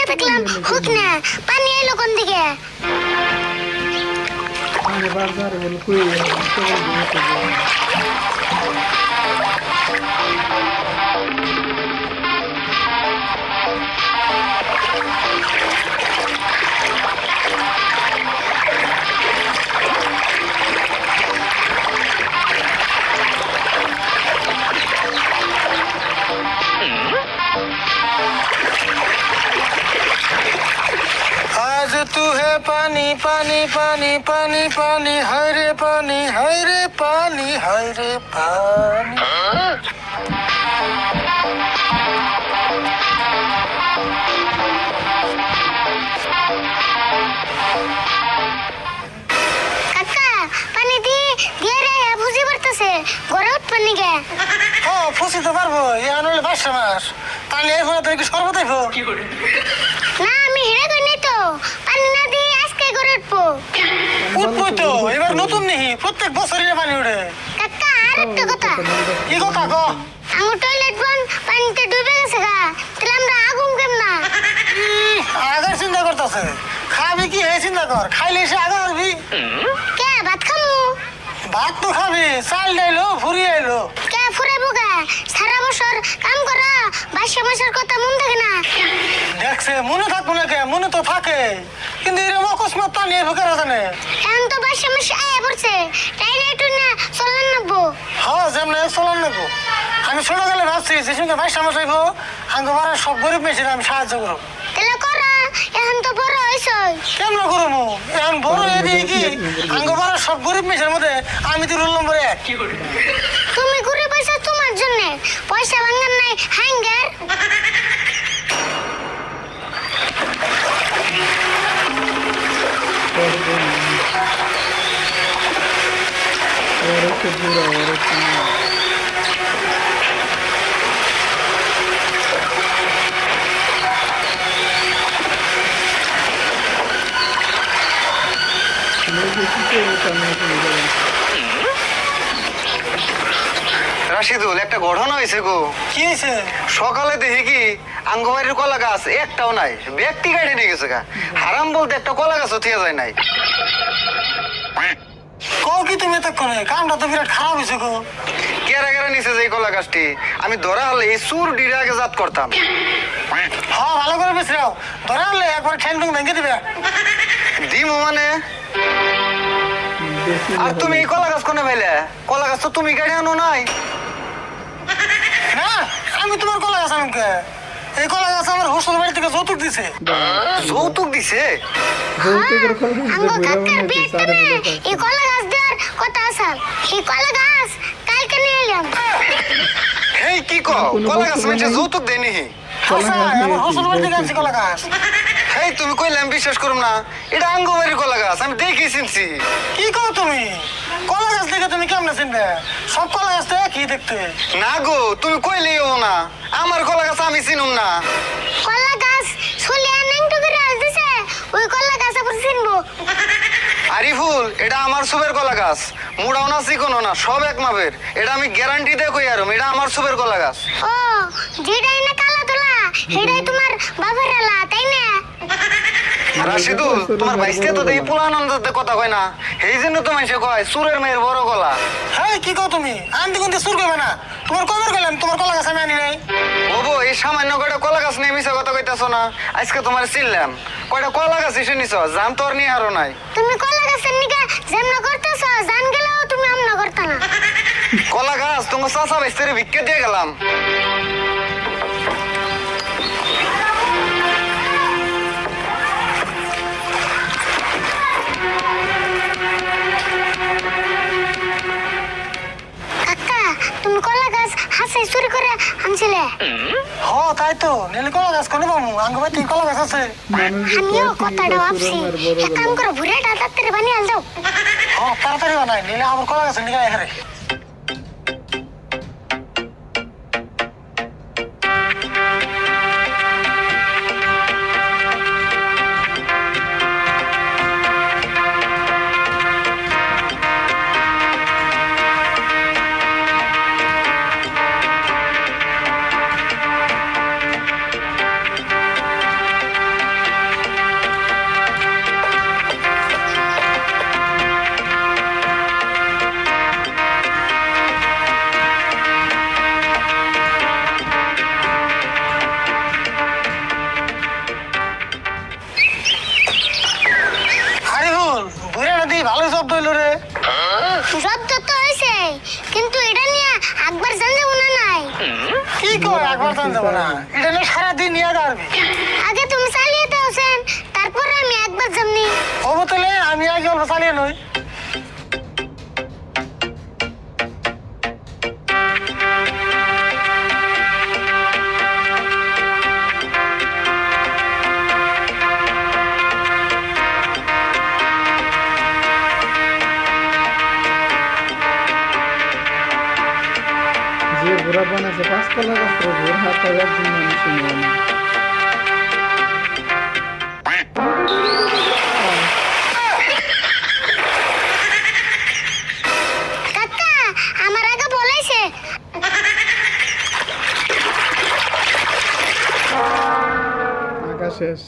দেখলাম হোক না, পানি এলো কোন দিকে? आज तू है पानी पानी पानी पानी पानी हाय रे पानी हाय रे पानी हाय रे पानी। কাকা পানি দিয়ে রে বুঝি পড়তেছে গরম পানি গে। ও ফুসি তো পারবো, এ আনলে 5 মাস তাহলে এখন তো কি শরবত আইব? না আমি হেরে কইনি তো, পানি না দিয়ে আজকে করে উঠবো। উঠবো তো, এবার নতুন নেই, প্রত্যেক বছরই পানি উঠে। কাকা আর একটা কথা, কি কথা গো? আমার টয়লেট বন পানিতে ডুবে গেছে গা, তাহলে আমরা আগুন কেম না? আগার চিন্তা করতেছে, খাবি কি হে চিন্তা কর, খাইলে সে আগা হবি। কে ভাত খামু? ভাত তো খাবি, চাল ডাইলো ফুরিয়ে এলো। কে ফুরাইবো গা? সারা বছর কাম করা 22 মাসের কথা মন থাকে না? দেখছে মনে থাকবো না কে, মনে তো থাকে, কিন্তু এরকম অকস্মাৎ পানি এসে কারা জানে? এখন তো 22 মাস আয়া পড়ছে, তাই না একটু না চলন নাবো। হ্যাঁ যেমন চলার নেবো। আমি ছোট গেলে ভাবছি যে সঙ্গে 22 মাস আইব, আঙ্গ বাড়া সব গরিব মেয়েছিল আমি সাহায্য করবো। তাহলে করা, এখন তো বড় হইছ। কেমন করবো? এখন বড় হয়ে দিয়ে কি আঙ্গ বাড়া সব গরিব মেয়েছের মধ্যে আমি তো রোল নম্বর 1। তুমি ঘুরে পয়সা তোমার জন্য, পয়সা ভাঙার নাই হ্যাঙ্গার। রাশিদুল, একটা ঘটনা হয়েছে গো। কি হয়েছে? সকালে দেখি কি আঙ্গবাড়ির কলা গাছ একটাও নাই, ব্যক্তি গাড়ি নিয়ে গেছে গা। হারাম বলতে একটা কলা গাছও থিয়া যায় নাই। কও কি তুমি এতক্ষণে? কামটা তো বিরাট খারাপ হয়েছে গো। কেরা কেরা নিচে যে এই কলা গাছটি, আমি ধরা হলে এই সুর ডিরে আগে জাত করতাম। হ্যাঁ ভালো করে বেশরাও, ধরে আনলে একবার ঠ্যাং টুং ভেঙে দিবে। দিমু মানে? আর তুমি এই কলা গাছ কোনে পাইলে? কলা গাছ তো তুমি গাড়ি আনো নাই। না আমি তোমার কলা গাছ আমাকে, এই কলা গাছ আমার হোস্টেল বাড়ি থেকে যৌতুক দিছে। যৌতুক দিছে? আঙ্গো কাকার বিয়ের টানে এই কলা গাছ দেওয়ার কথা আছে। এই কলা গাছ কালকে নিয়ে এলাম। এই কি কও? কলা গাছ মানে যৌতুক দেয়নি? আচ্ছা আমার হোস্টেল বাড়ি থেকে আনছি কলা গাছ। এই তুমি কইলে আমি বিশ্বাস করুম না, এটা আঙ্গবাড়ির কলা গাছ, আমি দেখি চিনছি। কি কও তুমি? কলা গাছ দেখে তুমি কেমনে চিনবে? সব কলা গাছ তো একই দেখতে। না গো, তুমি কইলেও না, আমার কলা গাছ আমি চিনুম না। কলা গাছ ছলিয়া নেংটু করে আল দিছে, ওই কলা গাছ আবার চিনবো? আরিফুল, এটা আমার সুবের কলা গাছ, মুড়াও না চিকনো না, সব এক মাপের। এটা আমি গ্যারান্টি দিয়ে কই আরম, এটা আমার সুবের কলা গাছ। ও যেটাই না কালা তোলা, সেটাই তোমার বাবার আলা, তাই না? রাশিদুল, তোমার ভাইস্তে তো দেখি পুলানন্দতে কথা কয় না, এই জন্য তো মানুষে কয় সুরের মেয়ের বড় গলা। হ্যাঁ কি কও তুমি? আনতে কোনতে সুর করবে না। তোমার কবার গেলাম তোমার কলা গাছ আমি আনি নাই। ওবো, এই সামান্য কয়টা কলা গাছ নিয়ে মিশা কথা কইতাছো না? আজকে তোমার চিনলাম, কয়টা কলা গাছ এসে নিছ, জান তো আর নিয়ে হারো নাই। তুমি কলা গাছের নিকা যেমন করতেছ, জান গেলেও তুমি আমনা করতে না। কলা গাছ তোমার চাচা ভাইস্তেরে ভিক্ষা দিয়ে গেলাম। কাকা তুমি কলা গাছ হাসে চুরি করে আনছিলে? হ তাই তো, নিলে কলা গাছ কোনে পাবো? আঙ্গ বাড়িতে কলা গাছ আছে। আমিও কথাটা ভাবছি, এক কাম করো ভুড়াটা তাড়াতাড়ি বানিয়ে আল দাও। হ্যাঁ তাড়াতাড়ি বানাই, নিলে আমার কলা গাছের নিকা এখানে। বাতান দেবো না, এটা না সারাদিন নিয়ে যাবে। আগে তুমি চালিয়ে দাওছেন, তারপরে আমি একবার যেমনি। ও বোতলে আমি আগে অল্প চালিয়ে নই। যে ঘোরা বানাচ্ছে 5 কলা গাছ ঘোর হাত একজন মানুষের নিয়ে না। কাকা আমার আগে বলাইছে। আকাশ শেষ।